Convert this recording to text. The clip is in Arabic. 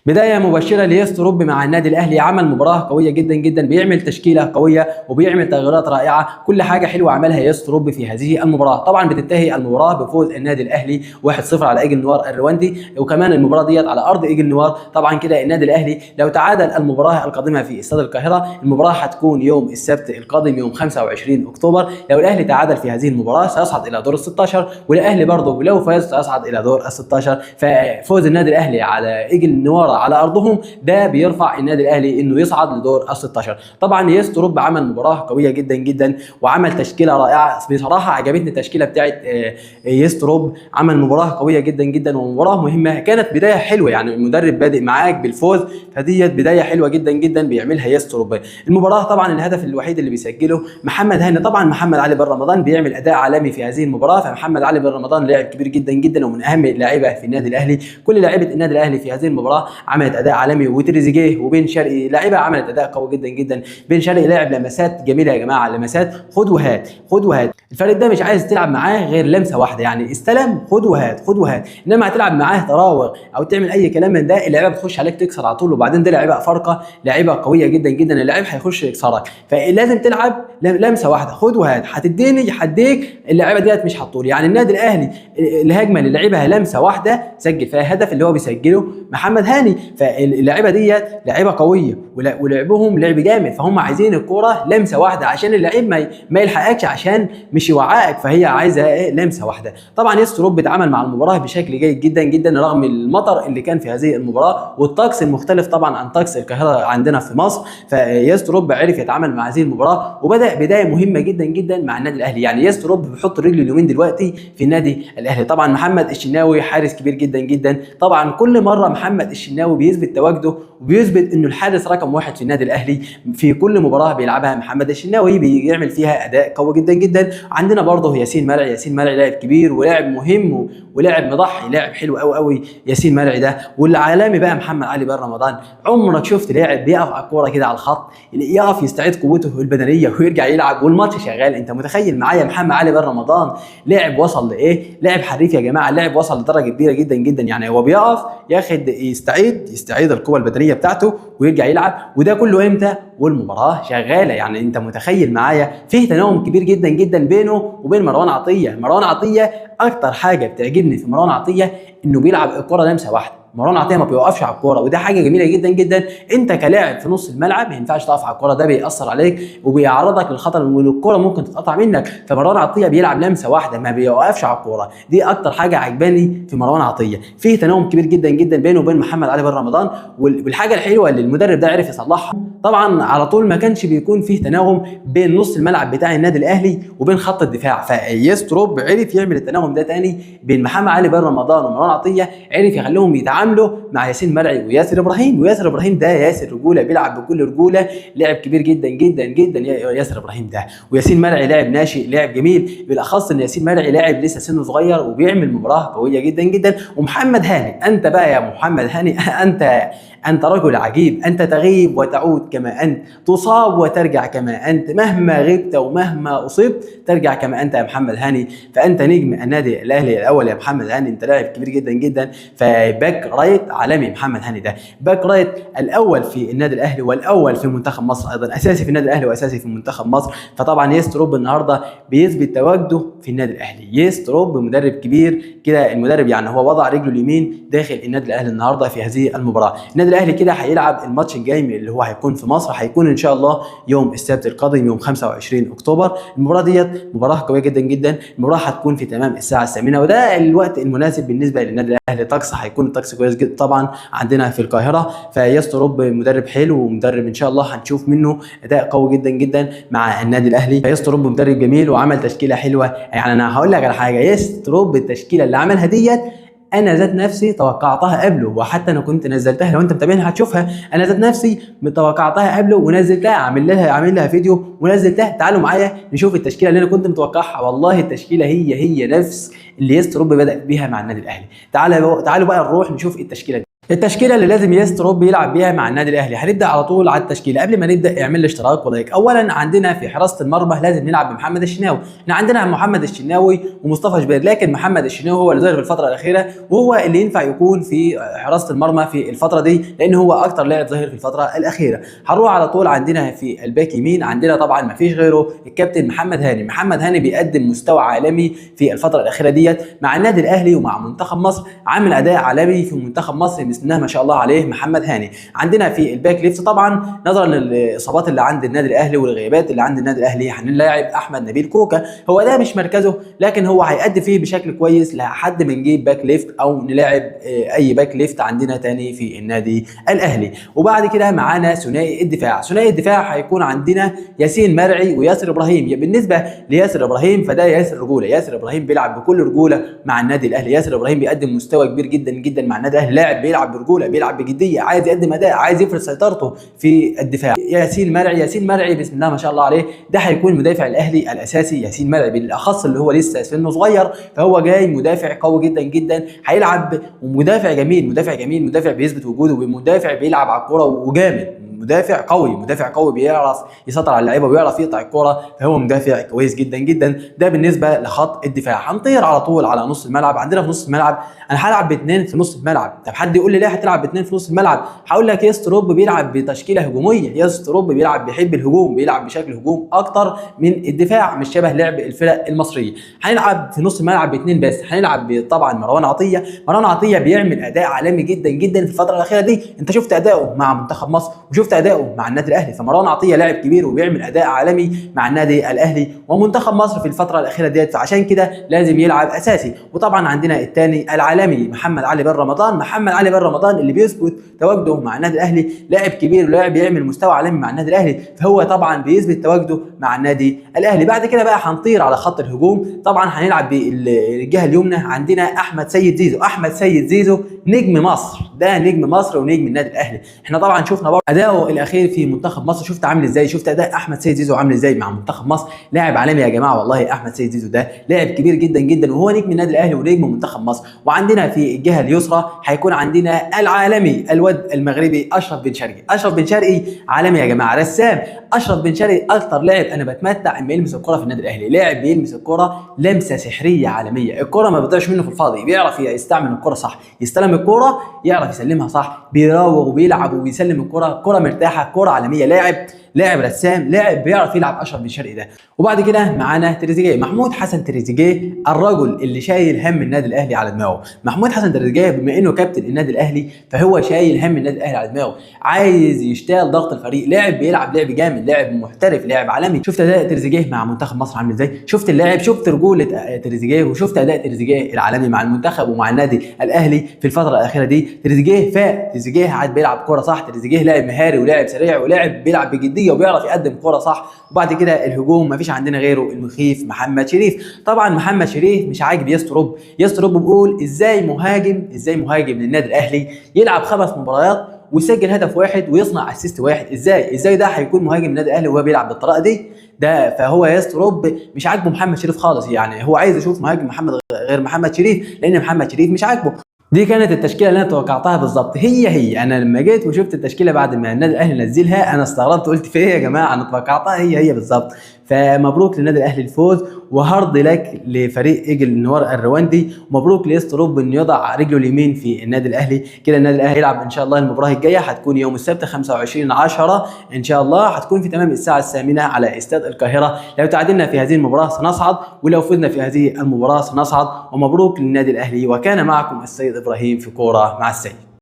بدايه مبشره ليستروب مع النادي الاهلي. عمل مباراه قويه جدا جدا، بيعمل تشكيله قويه وبيعمل تغييرات رائعه، كل حاجه حلوه عملها يستروب في هذه المباراه. طبعا بتنتهي المباراه بفوز النادي الاهلي 1-0 على ايجل نوار الرواندي، وكمان المباراه ديت على ارض ايجل نوار. طبعا كده النادي الاهلي لو تعادل المباراه القادمه في استاد القاهره، المباراه هتكون يوم السبت القادم يوم 25 اكتوبر. لو الاهلي تعادل في هذه المباراه سيصعد الى دور ال 16، والاهلي برضه لو فاز سيصعد الى دور ال 16. ففوز النادي الاهلي على ايجل نوار على ارضهم ده بيرفع النادي الاهلي انه يصعد لدور ال 16. طبعا يستروب عمل مباراه قويه جدا جدا وعمل تشكيله رائعه. بصراحه عجبتني التشكيله بتاعت يستروب، عمل مباراه قويه جدا جدا ومباراه مهمه. كانت بدايه حلوه، يعني المدرب بادئ معاك بالفوز، فديت بدايه حلوه جدا جدا بيعملها يستروب. المباراه طبعا الهدف الوحيد اللي بيسجله محمد هاني. طبعا محمد علي بن رمضان بيعمل اداء عالمي في هذه المباراه، فمحمد علي بن رمضان لاعب كبير جدا جدا ومن اهم اللاعيبه في النادي الاهلي. كل لاعيبه النادي الاهلي في هذه المباراه عملت اداء عالمي، وتريزيجيه وبن شرقي لاعيبه عملت اداء قوي جدا جدا. بن شرقي لاعب لمسات جميله يا جماعه، لمسات خد وهات خد وهات. الفريق ده مش عايز تلعب معاه غير لمسه واحده، يعني استلم خد وهات خد وهات. انما هتلعب معاه تراوغ او تعمل اي كلام من ده، اللعيبه بتخش عليك تكسر على طول. وبعدين دي لعيبه فارقه، لعيبه قويه جدا جدا، اللاعب هيخش يكسرك، فلازم تلعب لمسه واحده خد وهات. هتديني هديك، اللعيبه ديت مش هتطول. يعني النادي الاهلي الهجمه اللي لعبها لمسه واحده سجل فيها هدف اللي هو بيسجله محمد هاني. فاللعيبه ديت لعيبه قويه ولعبهم لعب جامد، فهم عايزين الكوره لمسه واحده عشان اللعيب ما يلحقكش، عشان مش يوعقك، فهي عايزه ايه؟ لمسه واحده. طبعا يستروب بيتعامل مع المباراه بشكل جيد جدا جدا رغم المطر اللي كان في هذه المباراه والطقس المختلف طبعا عن طقس القاهره عندنا في مصر. فيستروب عرف يتعامل مع هذه المباراه وبدا بدايه مهمه جدا جدا مع النادي الاهلي. يعني يستروب بيحط رجله اليومين دلوقتي في النادي الاهلي. طبعا محمد الشناوي حارس كبير جدا جدا. طبعا كل مره محمد الشناوي بيثبت تواجده وبيثبت انه الحارس رقم واحد في النادي الاهلي. في كل مباراه بيلعبها محمد الشناوي بيعمل فيها اداء قوي جدا جدا. عندنا برضه ياسين مرعي. ياسين مرعي لاعب كبير ولاعب مهم ولاعب مضحي، لاعب حلو قوي قوي ياسين مرعي ده. والعالمي بقى محمد علي بن رمضان. عمرك شفت لاعب بيقف على الكوره كده على الخط يقف يستعيد قوته البدنيه ويرجع يلعب والماتش شغال؟ انت متخيل معايا محمد علي بن رمضان لاعب وصل لايه؟ لاعب حريف يا جماعه، لاعب وصل لدرجه كبيره جدا جدا. يعني هو بيقف ياخد يستعيد القوه البدنيه بتاعته ويرجع يلعب، وده كله امتى؟ والمباراه شغاله. يعني انت متخيل معايا فيه تناغم كبير جدا جدا بينه وبين مروان عطيه. مروان عطيه اكتر حاجه بتعجبني في مروان عطيه انه بيلعب الكره لمسه واحده. مروان عطيه ما بيوقفش على الكوره، وده حاجه جميله جدا جدا. انت كلاعب في نص الملعب ما ينفعش تقف على الكوره، ده بيأثر عليك وبيعرضك للخطر والكوره ممكن تتقطع منك. فمروان عطيه بيلعب لمسه واحده ما بيوقفش على الكوره، دي اكتر حاجه عجباني في مروان عطيه. فيه تناغم كبير جدا جدا بينه وبين محمد علي بن رمضان. والحاجه الحلوه اللي المدرب ده عرف يصلحها، طبعا على طول ما كانش بيكون فيه تناغم بين نص الملعب بتاع النادي الاهلي وبين خط الدفاع. فيستروب عرف يعمل التناغم ده تاني بين محمد علي بن رمضان ومروان عطيه، عرف يخليهم يتعاملوا مع ياسين مرعي وياسر ابراهيم. وياسر ابراهيم ده ياسر رجوله، بيلعب بكل رجوله، لاعب كبير جدا جدا جدا ياسر ابراهيم ده. وياسين مرعي لاعب ناشئ، لاعب جميل، بالاخص ان ياسين مرعي لاعب لسه سنه صغير وبيعمل مباراه قويه جدا جدا. ومحمد هاني، انت بقى يا محمد هاني انت رجل عجيب، انت تغيب وتعود كما انت، تصاب وترجع كما انت، مهما غبت ومهما اصبت ترجع كما انت يا محمد هاني. فانت نجم النادي الاهلي الاول يا محمد هاني، انت لاعب كبير جدا جدا. فباك رايت عالمي محمد هاني ده، باك رايت الاول في النادي الاهلي والاول في منتخب مصر، ايضا اساسي في النادي الاهلي واساسي في منتخب مصر. فطبعا يستروب النهارده بيثبت تواجده في النادي الاهلي. يستروب مدرب كبير كده، المدرب يعني هو وضع رجله اليمين داخل النادي الاهلي النهارده في هذه المباراه. النادي الاهلي كده هيلعب الماتش الجاي اللي هو هيكون في مصر، هيكون ان شاء الله يوم السبت القادم يوم 25 اكتوبر. المباراه ديت مباراه قويه جدا جدا، المباراه هتكون في تمام الساعه 8، وده الوقت المناسب بالنسبه للنادي الاهلي. طقس هيكون الطقس كويس جدا طبعا عندنا في القاهره. فيستروب مدرب حلو ومدرب ان شاء الله هنشوف منه اداء قوي جدا جدا مع النادي الاهلي. فيستروب مدرب جميل وعمل تشكيله حلوه. يعني انا هقول لك على حاجه، يستروب التشكيله اللي عملها ديت انا ذات نفسي توقعتها قبله، وحتى انا كنت نزلتها، لو انت متابعني هتشوفها. انا ذات نفسي توقعتها قبله ونزلتها، عامل لها فيديو ونزلتها. تعالوا معايا نشوف التشكيله اللي انا كنت متوقعها. والله التشكيله هي نفس اللي يستروب بدأ بيها مع النادي الاهلي. تعالوا بقى نروح نشوف التشكيله دي. التشكيله اللي لازم يستروب يلعب بيها مع النادي الاهلي، هنبدا على طول على التشكيله. قبل ما نبدا اعمل لي اشتراك ولايك. اولا عندنا في حراسه المرمى لازم نلعب بمحمد الشناوي، احنا عندنا محمد الشناوي ومصطفى شبير، لكن محمد الشناوي هو اللي ظهر في الفتره الاخيره وهو اللي ينفع يكون في حراسه المرمى في الفتره دي، لان هو اكتر لاعب ظاهر في الفتره الاخيره. هنروح على طول عندنا في الباك يمين، عندنا طبعا ما فيش غيره الكابتن محمد هاني. محمد هاني بيقدم مستوى عالمي في الفتره الاخيره ديت مع النادي الاهلي ومع منتخب مصر، عامل اداء عالمي في منتخب مصر بسم الله ما شاء الله عليه محمد هاني. عندنا في الباك ليفت طبعا نظرا للاصابات اللي عند النادي الاهلي والغيابات اللي عند النادي الاهلي هنلاعب احمد نبيل كوكا، هو ده مش مركزه لكن هو هيأدي فيه بشكل كويس لحد ما نجيب باك ليفت او نلاعب اي باك ليفت عندنا تاني في النادي الاهلي. وبعد كده معانا ثنائي الدفاع، ثنائي الدفاع هيكون عندنا ياسين مرعي وياسر ابراهيم. بالنسبه لياسر ابراهيم فده ياسر رجوله، ياسر ابراهيم بيلعب بكل رجوله مع النادي الاهلي، ياسر ابراهيم بيقدم مستوى كبير جدا جدا مع النادي الاهلي، لاعب بيلعب برجوله، بيلعب بجديه، عايز يقدم اداء، عايز يفرض سيطرته في الدفاع. ياسين مرعي بسم الله ما شاء الله عليه ده هيكون مدافع الاهلي الاساسي. ياسين مرعي بالاخص اللي هو لسه سنه صغير فهو جاي مدافع قوي جدا جدا، هيلعب ومدافع جميل، مدافع بيثبت وجوده، ومدافع بيلعب على الكوره وجامد، مدافع قوي بيعرف يسيطر على اللعيبه وبيعرف يقطع الكوره، فهو مدافع كويس جدا جدا. ده بالنسبه لخط الدفاع. هنطير على طول على نص الملعب. عندنا في نص الملعب انا هلعب باثنين في نص الملعب. طب حد يقول لي ليه هتلعب باثنين في نص الملعب؟ هقول لك يستروب بيلعب بتشكيله هجوميه، يستروب بيحب الهجوم، بيلعب بشكل هجوم اكتر من الدفاع، مش شبه لعب الفرق المصريه. هنلعب في نص الملعب باثنين بس، هنلعب طبعا مروان عطيه بيعمل اداء عالمي جدا جدا في الفتره الاخيره دي، انت شفت اداؤه مع منتخب مصر وشفت اداؤه مع النادي الاهلي، فمروان عطيه لاعب كبير وبيعمل اداء عالمي مع النادي الاهلي ومنتخب مصر في الفتره الاخيره ديت، فعشان كده لازم يلعب اساسي. وطبعا عندنا الثاني العالمي محمد علي بن رمضان اللي بيثبت تواجده مع النادي الاهلي، لاعب كبير ولاعب بيعمل مستوى عالمي مع النادي الاهلي، فهو طبعا بيثبت تواجده مع النادي الاهلي. بعد كده بقى هنطير على خط الهجوم، طبعا هنلعب بالجهه اليمنى، عندنا احمد سيد زيزو نجم مصر، ده نجم مصر ونجم النادي الاهلي. احنا طبعا شفنا برضه اداؤه الاخير في منتخب مصر، شفت عامل ازاي، شفت اداء احمد سيد زيزو عامل ازاي مع منتخب مصر، لاعب عالمي يا جماعه والله. احمد سيد زيزو ده لاعب كبير جدا جدا وهو نجم النادي الاهلي ونجم منتخب مصر. وعندنا في الجهه اليسرى هيكون عندنا العالمي الواد المغربي اشرف بن شرقي عالمي يا جماعه، رسام. اشرف بن شرقي اكتر لاعب انا بتمتع اما يلمس الكره في النادي الاهلي، لاعب بيلمس الكره لمسه سحريه عالميه، الكره ما بتضيعش منه في الفاضي، بيعرف يستعمل الكره صح، يستلم الكره يعرف يسلمها صح، بيراوغ وبيلعب وبيسلم الكره، كره مرتاحه، كره عالميه، لاعب رسام، لاعب بيعرف يلعب اشرف بن شرقي ده. وبعد كده معانا تريزيجيه، محمود حسن تريزيجيه، الرجل اللي شايل هم النادي الاهلي على دماغه. محمود حسن تريزيجيه بما انه كابتن النادي الاهلي فهو شايل هم النادي الاهلي على دماغه، عايز يشتغل ضغط الفريق، لاعب بيلعب لعب جامد، لاعب محترف، لاعب عالمي. شفت اداء تريزيجيه مع منتخب مصر عامل ازاي، شفت اللاعب، شفت رجوله تريزيجيه، وشفت اداء تريزيجيه العالمي مع المنتخب ومع النادي الاهلي في الفتره الاخيره دي. تريزيجيه فاق، تريزيجيه قاعد بيلعب كوره صح، تريزيجيه لاعب مهاري ولاعب سريع ولاعب بيلعب بجديه وبيعرف يقدم كوره صح. وبعد كده الهجوم مفيش عندنا غيره المخيف محمد شريف. طبعا محمد شريف مش عاجب يستروب بيقول ازاي مهاجم للنادي الاهلي يلعب 5 مباريات ويسجل هدف واحد ويصنع اسيست واحد، ازاي ده هيكون مهاجم النادي الاهلي وهو بيلعب بالطريقه دي؟ ده فهو يستروب مش عاجبه محمد شريف خالص، يعني هو عايز يشوف مهاجم غير محمد شريف لان محمد شريف مش عاجبه. دي كانت التشكيله اللي انا توقعتها بالظبط، هي انا لما جيت وشفت التشكيله بعد ما النادي الاهلي نزلها انا استغربت، قلت في ايه يا جماعه، انا توقعتها هي بالظبط. فمبروك للنادي الاهلي الفوز، وهارد لك لفريق ايجل النوار الرواندي، ومبروك ليستروب انه يضع رجله اليمين في النادي الاهلي. كده النادي الاهلي هيلعب ان شاء الله المباراه الجايه هتكون يوم السبت 25/10 ان شاء الله، هتكون في تمام الساعه 8 على استاد القاهره. لو تعادلنا في هذه المباراه سنصعد، ولو فزنا في هذه المباراه سنصعد. ومبروك للنادي الاهلي، وكان معكم السيد ابراهيم في كوره مع السيد.